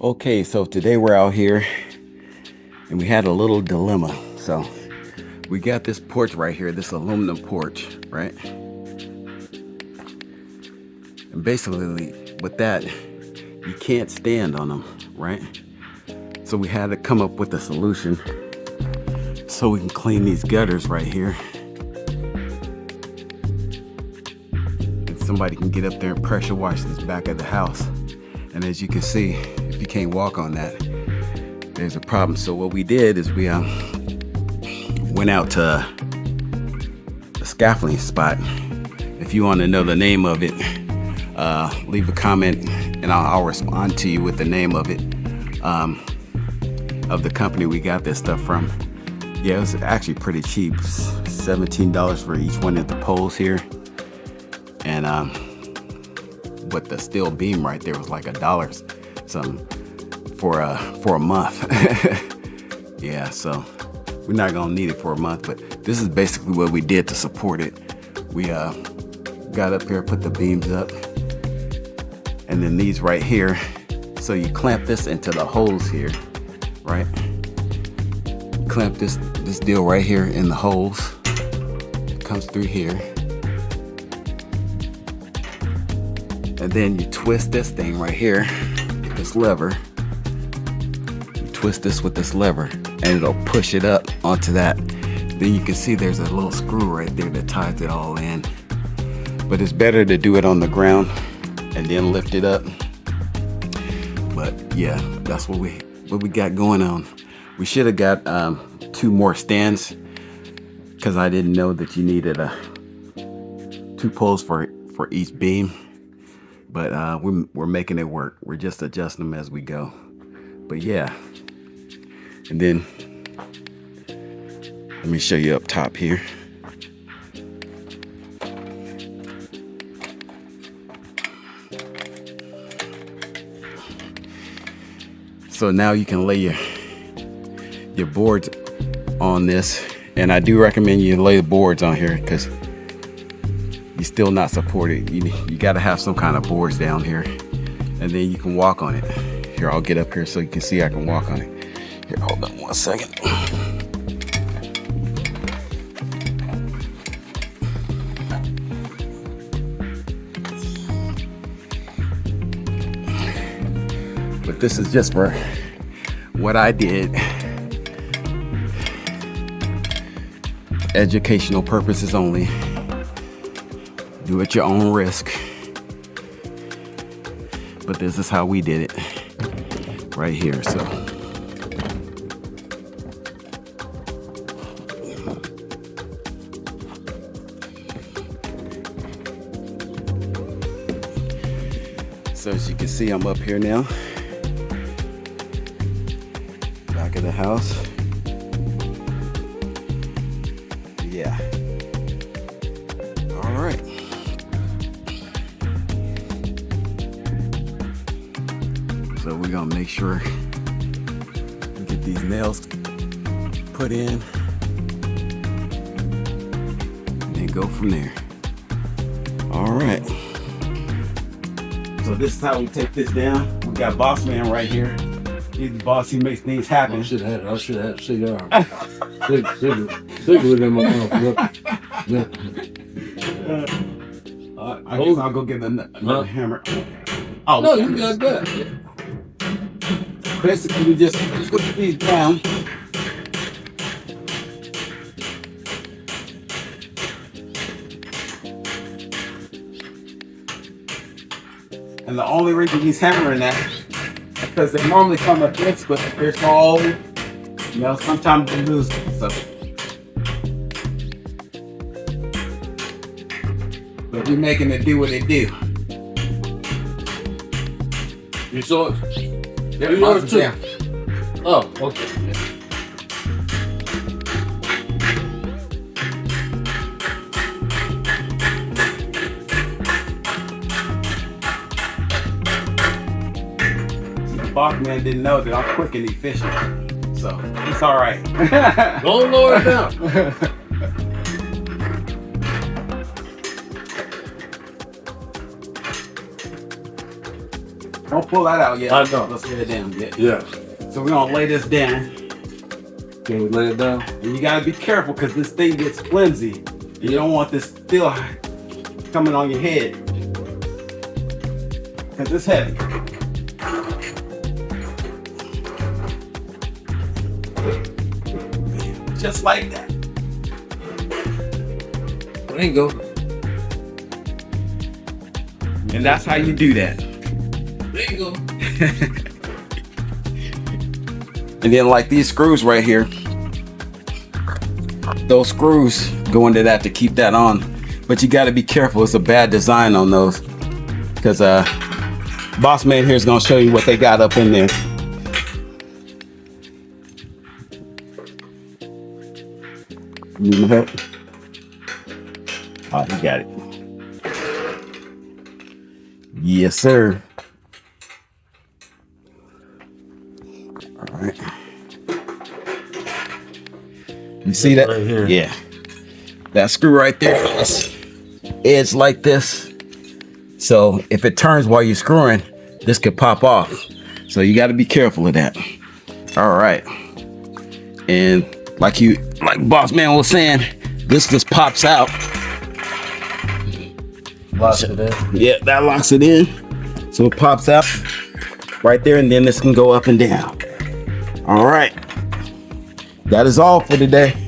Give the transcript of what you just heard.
Okay, so today we're out here and we had a little dilemma. So we got this porch right here, this aluminum porch, right? And basically with that, you can't stand on them, right? So we had to come up with a solution so we can clean these gutters right here. And somebody can get up there and pressure wash this back of the house. And as you can see, if you can't walk on that, there's a problem. So what we did is we went out to a scaffolding spot. If you want to know the name of it, leave a comment and I'll respond to you with the name of it, of the company we got this stuff from. Yeah, it was actually pretty cheap, $17 for each one of the poles here. And but the steel beam right there was like $1 something for a month. Yeah, so we're not gonna need it for a month, but this is basically what we did to support it. We got up here, put the beams up, and then these right here. So you clamp this into the holes here, right? Clamp this deal right here in the holes. It comes through here. And then you twist this thing right here, this lever. You twist this with this lever and it'll push it up onto that. Then you can see there's a little screw right there that ties it all in. But it's better to do it on the ground and then lift it up. But yeah, that's what we got going on. We should have got 2 more stands because I didn't know that you needed 2 poles for each beam. But we're making it work. We're just adjusting them as we go. But yeah. And then let me show you up top here. So now you can lay your boards on this. And I do recommend you lay the boards on here because you're still not supported. You got to have some kind of boards down here, and then you can walk on it. Here, I'll get up here so you can see I can walk on it. Here, hold on one second. But this is just for what I did. Educational purposes only. Do at your own risk. But this is how we did it right here. So as you can see, I'm up here now, back of the house. Yeah. All right. So we're gonna make sure we get these nails put in and then go from there. All right. So this is how we take this down. We got Boss Man right here. He's the boss. He makes things happen. I should have had a cigar. Cigarette in my mouth. I guess I'll go get another hammer. Oh no, you got that. Basically, we just put these down. And the only reason he's hammering that is because they normally come up this, but they're so old, you know, sometimes they lose them. So. But we're making it do what it do. You saw it? Yeah, you know it too. Oh, okay. The boss man didn't know that I'm quick and efficient, so it's all right. Don't lower it down. Don't pull that out yet. I know. Let's lay it down yet. Yeah. So we're gonna lay this down. Can we lay it down? And you gotta be careful because this thing gets flimsy. You don't want this still coming on your head. Because it's heavy. Just like that. There you go. And that's how you do that. There you go. And then like these screws right here, those screws go into that to keep that on. But you got to be careful. It's a bad design on those. Because Boss Man here is going to show you what they got up in there. You need help? Oh, you got it. Yes, sir. All right. You see that? Right here. Yeah. That screw right there is edged like this. So if it turns while you're screwing, this could pop off. So you got to be careful of that. All right. And like Boss Man was saying, this just pops out. Locks it in. Yeah, that locks it in. So it pops out right there, and then this can go up and down. All right. That is all for today.